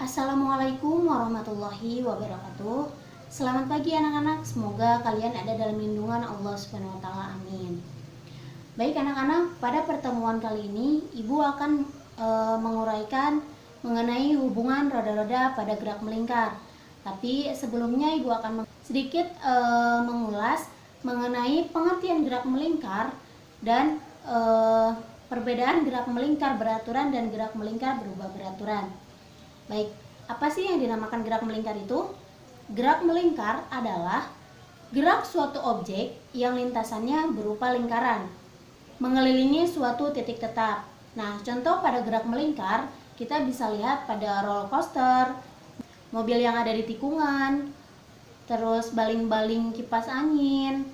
Assalamualaikum warahmatullahi wabarakatuh. Selamat pagi anak-anak, semoga kalian ada dalam lindungan Allah Subhanahu wa taala. Amin. Baik anak-anak, pada pertemuan kali ini Ibu akan menguraikan mengenai hubungan roda-roda pada gerak melingkar. Tapi sebelumnya Ibu akan sedikit mengulas mengenai pengertian gerak melingkar dan perbedaan gerak melingkar beraturan dan gerak melingkar berubah beraturan. Baik, apa sih yang dinamakan gerak melingkar itu? Gerak melingkar adalah gerak suatu objek yang lintasannya berupa lingkaran, mengelilingi suatu titik tetap. Nah, contoh pada gerak melingkar, kita bisa lihat pada roller coaster, mobil yang ada di tikungan, terus baling-baling kipas angin,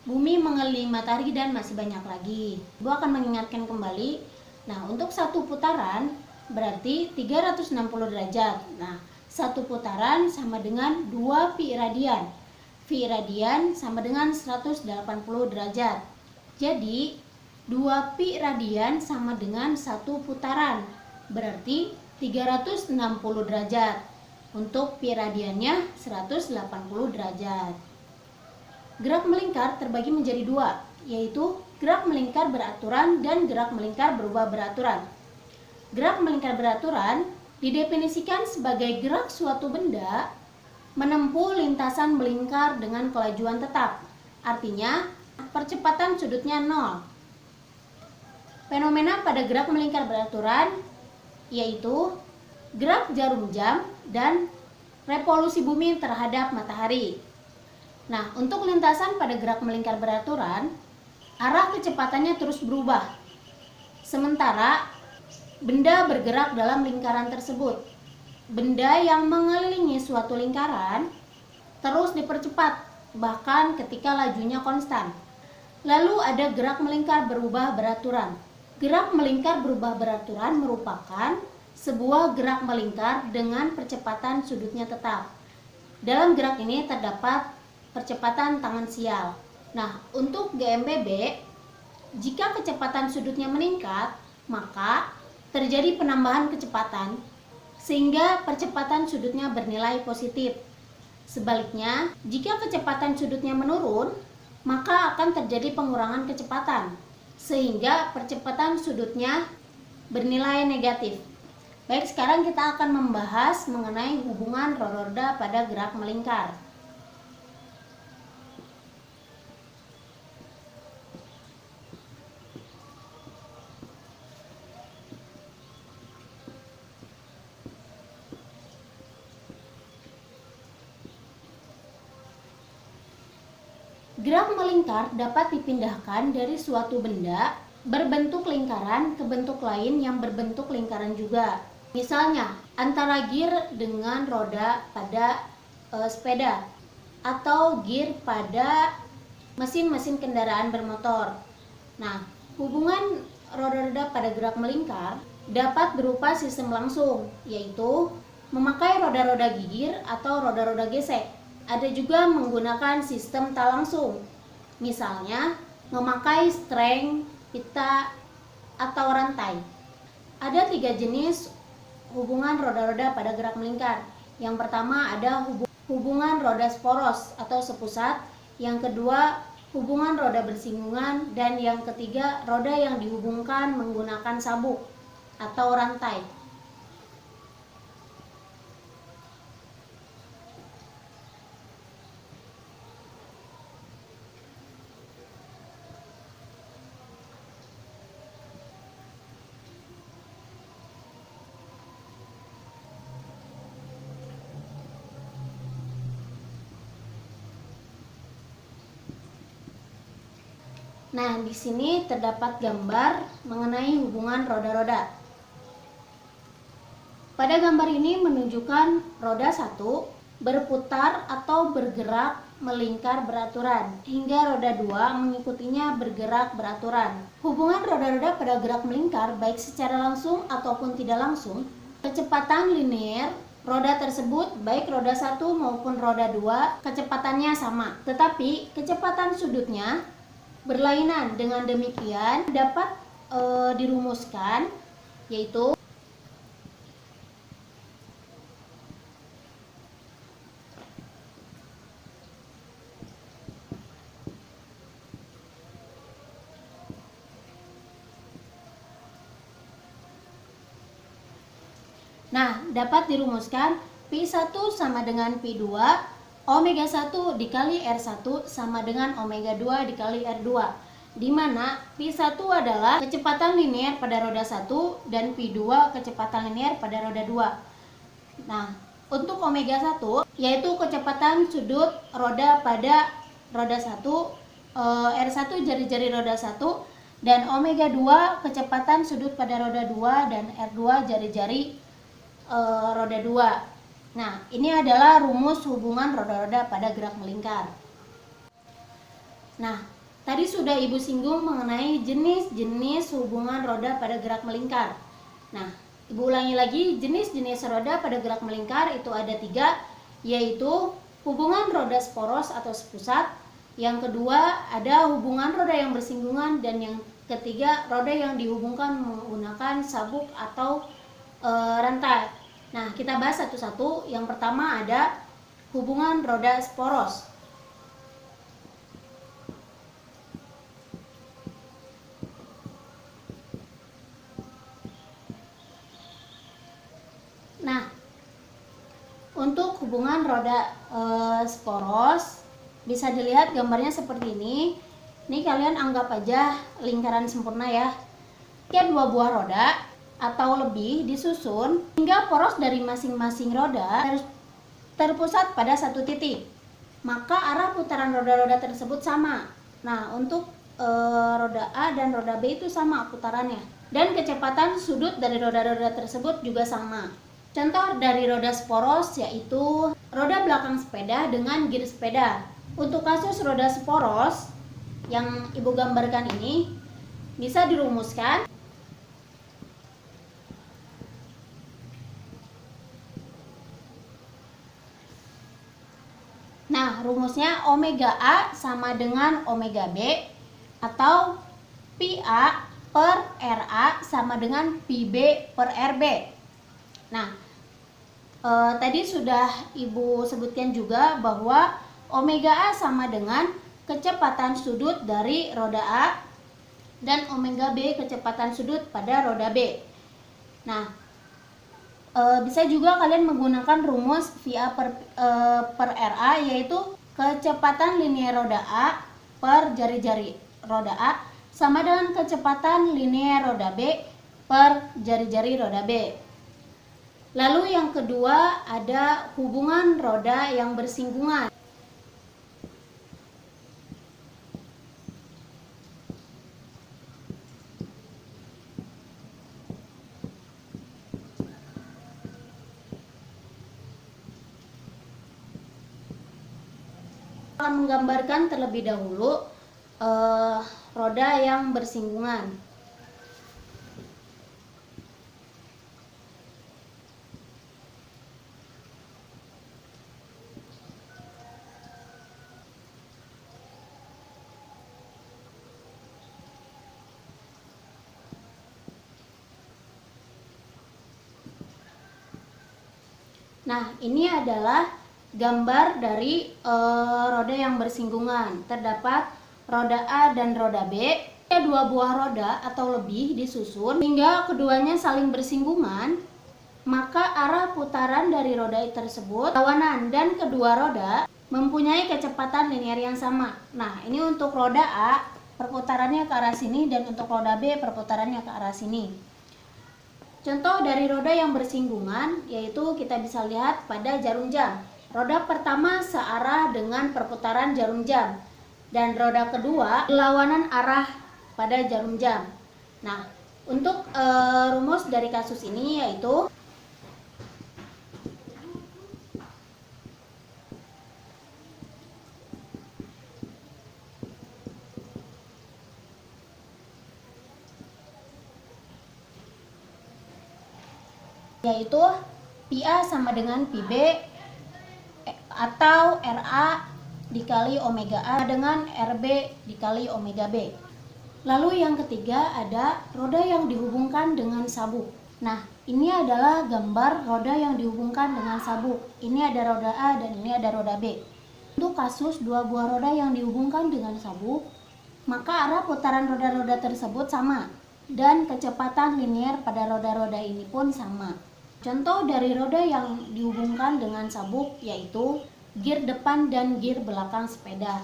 bumi mengelilingi matahari, dan masih banyak lagi. Ibu akan mengingatkan kembali. Nah, untuk satu putaran berarti 360 derajat. Nah, satu putaran sama dengan 2 pi radian. Pi radian sama dengan 180 derajat. Jadi, 2 pi radian sama dengan satu putaran. Berarti 360 derajat. Untuk pi radiannya 180 derajat. Gerak melingkar terbagi menjadi dua, yaitu gerak melingkar beraturan dan gerak melingkar berubah beraturan. Gerak melingkar beraturan didefinisikan sebagai gerak suatu benda menempuh lintasan melingkar dengan kelajuan tetap. Artinya, percepatan sudutnya 0. Fenomena pada gerak melingkar beraturan yaitu gerak jarum jam dan revolusi bumi terhadap matahari. Nah, untuk lintasan pada gerak melingkar beraturan, arah kecepatannya terus berubah. Sementara benda bergerak dalam lingkaran tersebut. Benda yang mengelilingi suatu lingkaran terus dipercepat, bahkan ketika lajunya konstan. Lalu ada gerak melingkar berubah beraturan. Gerak melingkar berubah beraturan merupakan sebuah gerak melingkar dengan percepatan sudutnya tetap. Dalam gerak ini terdapat percepatan tangan sial. Nah, untuk GMBB, jika kecepatan sudutnya meningkat, maka terjadi penambahan kecepatan sehingga percepatan sudutnya bernilai positif. Sebaliknya, jika kecepatan sudutnya menurun, maka akan terjadi pengurangan kecepatan sehingga percepatan sudutnya bernilai negatif. Baik, sekarang kita akan membahas mengenai hubungan roda-roda pada gerak melingkar. Gerak melingkar dapat dipindahkan dari suatu benda berbentuk lingkaran ke bentuk lain yang berbentuk lingkaran juga. Misalnya, antara gear dengan roda pada sepeda atau gear pada mesin-mesin kendaraan bermotor. Nah, hubungan roda-roda pada gerak melingkar dapat berupa sistem langsung, yaitu memakai roda-roda gigir atau roda-roda gesek. Ada juga menggunakan sistem tak langsung, misalnya memakai streng, pita, atau rantai. Ada 3 jenis hubungan roda-roda pada gerak melingkar. Yang pertama ada hubungan roda sporos atau sepusat, yang kedua hubungan roda bersinggungan, dan yang ketiga roda yang dihubungkan menggunakan sabuk atau rantai. Nah, di sini terdapat gambar mengenai hubungan roda-roda. Pada gambar ini menunjukkan roda 1 berputar atau bergerak melingkar beraturan, hingga roda 2 mengikutinya bergerak beraturan. Hubungan roda-roda pada gerak melingkar baik secara langsung ataupun tidak langsung, kecepatan linear roda tersebut, baik roda 1 maupun roda 2, kecepatannya sama. Tetapi kecepatan sudutnya berlainan. Dengan demikian dapat dirumuskan, yaitu Nah, dapat dirumuskan Pi1 sama dengan Pi2, Omega 1 dikali R1 sama dengan Omega 2 dikali R2. Di mana Pi1 adalah kecepatan linear pada roda 1 dan Pi2 kecepatan linear pada roda 2. Nah, untuk Omega 1 yaitu kecepatan sudut roda pada roda 1, R1 jari-jari roda 1, dan Omega 2 kecepatan sudut pada roda 2 dan R2 jari-jari roda 2. Nah, ini adalah rumus hubungan roda-roda pada gerak melingkar. Nah, tadi sudah Ibu singgung mengenai jenis-jenis hubungan roda pada gerak melingkar. Nah, Ibu ulangi lagi, jenis-jenis roda pada gerak melingkar itu ada 3, yaitu hubungan roda sporos atau sepusat, yang kedua ada hubungan roda yang bersinggungan, dan yang ketiga roda yang dihubungkan menggunakan sabuk atau rantai. Nah, kita bahas satu-satu. Yang pertama ada hubungan roda sporos. Nah, untuk hubungan roda sporos bisa dilihat gambarnya seperti ini. Ini kalian anggap aja lingkaran sempurna ya. Jika dua buah roda atau lebih disusun hingga poros dari masing-masing roda terpusat pada satu titik, maka arah putaran roda-roda tersebut sama. Nah, untuk roda A dan roda B itu sama putarannya, dan kecepatan sudut dari roda-roda tersebut juga sama. Contoh dari roda sporos yaitu roda belakang sepeda dengan gir sepeda. Untuk kasus roda sporos yang Ibu gambarkan ini bisa dirumuskan. Nah, rumusnya Omega A sama dengan Omega B, atau Pi A per RA sama dengan Pi B per RB. Nah, tadi sudah Ibu sebutkan juga bahwa Omega A sama dengan kecepatan sudut dari roda A dan Omega B kecepatan sudut pada roda B. Nah, bisa juga kalian menggunakan rumus VA per RA, yaitu kecepatan linear roda A per jari-jari roda A sama dengan kecepatan linear roda B per jari-jari roda B. Lalu yang kedua ada hubungan roda yang bersinggungan. Akan menggambarkan terlebih dahulu roda yang bersinggungan. Nah, ini adalah gambar dari roda yang bersinggungan. Terdapat roda A dan roda B. Dua buah roda atau lebih disusun hingga keduanya saling bersinggungan, maka arah putaran dari roda tersebut berlawanan dan kedua roda mempunyai kecepatan linear yang sama. Nah, ini untuk roda A perputarannya ke arah sini, dan untuk roda B perputarannya ke arah sini. Contoh dari roda yang bersinggungan yaitu kita bisa lihat pada jarum jam. Roda pertama searah dengan perputaran jarum jam, dan roda kedua berlawanan arah pada jarum jam. Nah, untuk rumus dari kasus ini yaitu Pi A sama dengan Pi B atau RA dikali Omega A dengan RB dikali Omega B. Lalu yang ketiga ada roda yang dihubungkan dengan sabuk. Nah, ini adalah gambar roda yang dihubungkan dengan sabuk. Ini ada roda A dan ini ada roda B. Untuk kasus dua buah roda yang dihubungkan dengan sabuk, maka arah putaran roda-roda tersebut sama, dan kecepatan linear pada roda-roda ini pun sama. Contoh dari roda yang dihubungkan dengan sabuk yaitu gir depan dan gir belakang sepeda.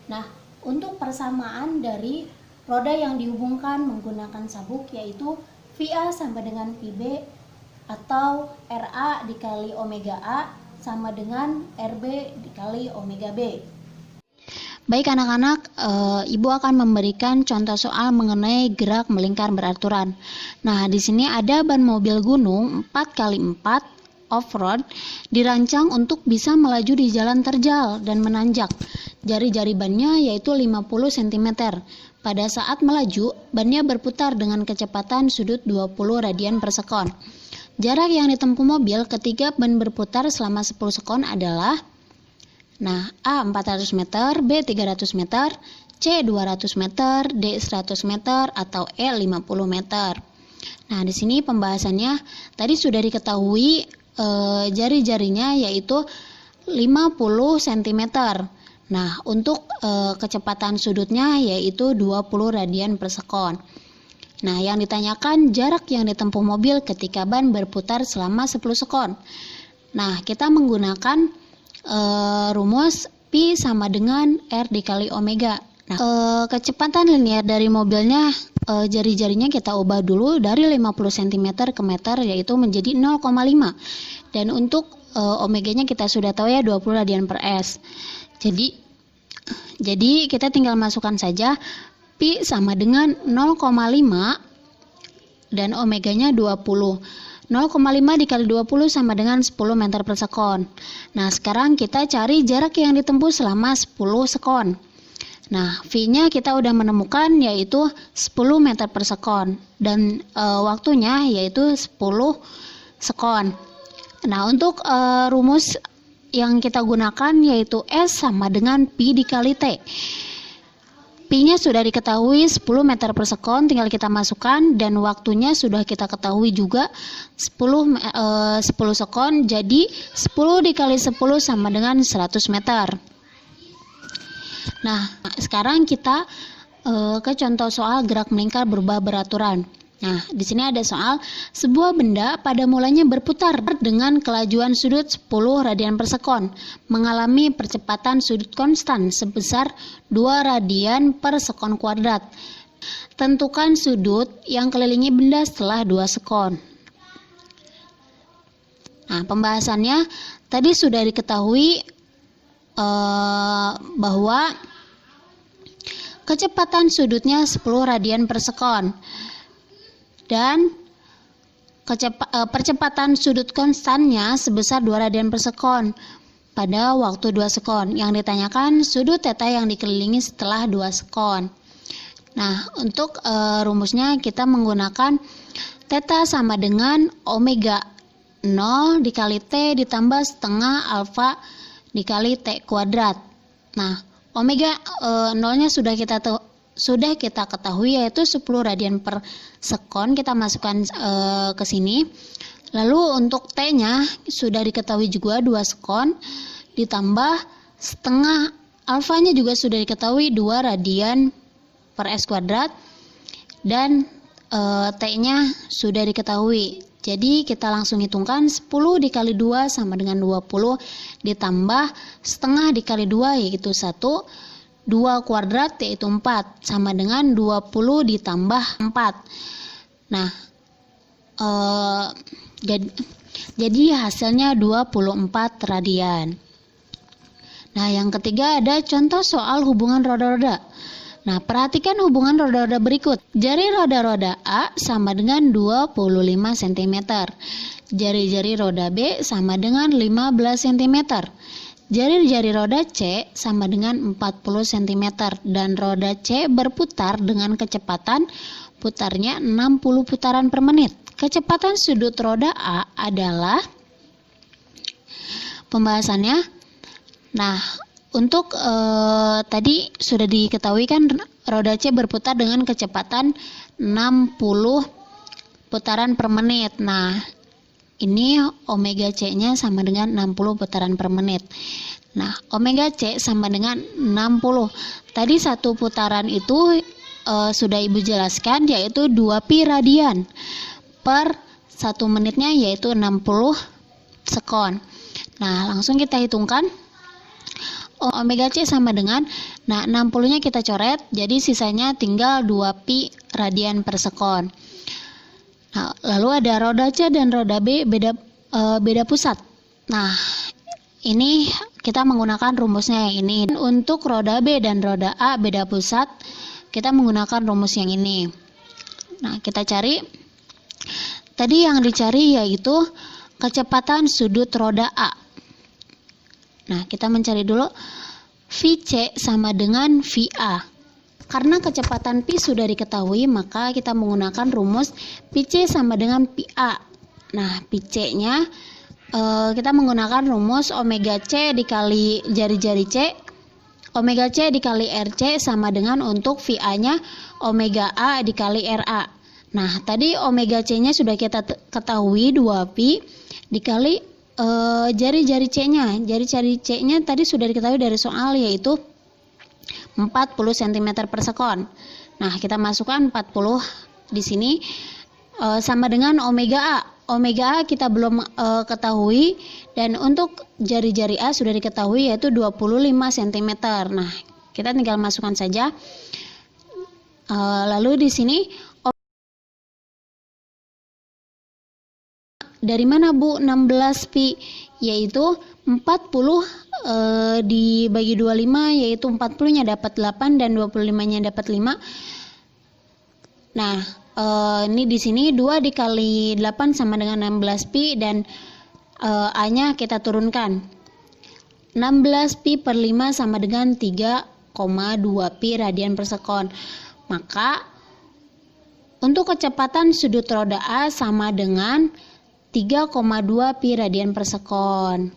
Nah, untuk persamaan dari roda yang dihubungkan menggunakan sabuk yaitu VA sama dengan VB atau RA dikali omega A sama dengan RB dikali omega B. Baik anak-anak, Ibu akan memberikan contoh soal mengenai gerak melingkar beraturan. Nah, di sini ada ban mobil gunung 4x4 off-road dirancang untuk bisa melaju di jalan terjal dan menanjak. Jari-jari bannya yaitu 50 cm. Pada saat melaju, bannya berputar dengan kecepatan sudut 20 radian per sekon. Jarak yang ditempuh mobil ketika ban berputar selama 10 sekon adalah A 400 meter, B 300 meter, C 200 meter, D 100 meter, atau E 50 meter. Nah, di sini pembahasannya tadi sudah diketahui jari-jarinya yaitu 50 cm. Nah, untuk kecepatan sudutnya yaitu 20 radian per sekon. Nah, yang ditanyakan jarak yang ditempuh mobil ketika ban berputar selama 10 sekon. Nah, kita menggunakan rumus Pi sama dengan R dikali omega. Nah, kecepatan linear dari mobilnya jari-jarinya kita ubah dulu dari 50 cm ke meter yaitu menjadi 0,5. Dan untuk omeganya kita sudah tahu ya 20 radian per S. Jadi kita tinggal masukkan saja Pi sama dengan 0,5 dan omeganya 20. 0,5 dikali 20 sama dengan 10 meter per sekon. Nah, sekarang kita cari jarak yang ditempuh selama 10 sekon. Nah, V-nya kita udah menemukan yaitu 10 meter per sekon. Dan waktunya yaitu 10 sekon. Nah, untuk rumus yang kita gunakan yaitu S sama dengan Pi dikali T. Pi-nya sudah diketahui 10 meter per sekon, tinggal kita masukkan, dan waktunya sudah kita ketahui juga 10 sekon, jadi 10 dikali 10 sama dengan 100 meter. Nah, sekarang kita ke contoh soal gerak melingkar berubah beraturan. Nah, di sini ada soal sebuah benda pada mulanya berputar dengan kelajuan sudut 10 radian per sekon, mengalami percepatan sudut konstan sebesar 2 radian per sekon kuadrat. Tentukan sudut yang kelilingi benda setelah 2 sekon. Nah, pembahasannya tadi sudah diketahui bahwa kecepatan sudutnya 10 radian per sekon. Dan percepatan sudut konstannya sebesar 2 radian per sekon pada waktu 2 sekon. Yang ditanyakan sudut theta yang dikelilingi setelah 2 sekon. Nah, untuk rumusnya kita menggunakan theta sama dengan omega 0 dikali T ditambah setengah alfa dikali T kuadrat. Nah, omega 0-nya sudah kita ketahui yaitu 10 radian per sekon, kita masukkan ke sini. Lalu untuk T-nya sudah diketahui juga 2 sekon ditambah setengah alfanya juga sudah diketahui 2 radian per S kuadrat, dan T-nya sudah diketahui. Jadi kita langsung hitungkan 10 dikali 2 sama dengan 20 ditambah setengah dikali 2 yaitu 1. 2 kuadrat yaitu 4 sama dengan 20 ditambah 4. Nah, jadi hasilnya 24 radian. Nah, yang ketiga ada contoh soal hubungan roda-roda. Nah, perhatikan hubungan roda-roda berikut. Jari roda-roda A sama dengan 25 cm. Jari-jari roda B sama dengan 15 cm. Jari-jari roda C sama dengan 40 cm dan roda C berputar dengan kecepatan putarnya 60 putaran per menit. Kecepatan sudut roda A adalah pembahasannya. Nah, untuk tadi sudah diketahui kan roda C berputar dengan kecepatan 60 putaran per menit. Nah, Ini omega C-nya sama dengan 60 putaran per menit. Nah, omega C sama dengan 60. Tadi satu putaran itu sudah Ibu jelaskan, yaitu 2 pi radian per 1 menitnya, yaitu 60 sekon. Nah, langsung kita hitungkan. Omega C sama dengan, nah 60-nya kita coret, jadi sisanya tinggal 2 pi radian per sekon. Nah, lalu ada roda C dan roda B beda pusat. Nah, ini kita menggunakan rumusnya yang ini. Untuk roda B dan roda A beda pusat, kita menggunakan rumus yang ini. Nah, kita cari. Tadi yang dicari yaitu kecepatan sudut roda A. Nah, kita mencari dulu VC sama dengan VA. Karena kecepatan Pi sudah diketahui, maka kita menggunakan rumus PC sama dengan PA. Nah, PC-nya kita menggunakan rumus omega C dikali jari-jari C, omega C dikali RC sama dengan untuk VA-nya omega A dikali RA. Nah, tadi omega C-nya sudah kita ketahui 2pi dikali jari-jari C-nya. Jari-jari C-nya tadi sudah diketahui dari soal, yaitu 40 cm per sekon. Nah, kita masukkan 40 di sini sama dengan omega A. Omega A kita belum ketahui, dan untuk jari-jari A sudah diketahui yaitu 25 cm. Nah, kita tinggal masukkan saja. Lalu di sini dari mana Bu 16 pi? Yaitu 40 dibagi 25, yaitu 40-nya dapat 8 dan 25-nya dapat 5. Nah, ini di sini 2 dikali 8 sama dengan 16 pi, dan A-nya kita turunkan. 16 pi per 5 sama dengan 3,2 pi radian per sekon. Maka untuk kecepatan sudut roda A sama dengan 3,2 pi radian per sekon.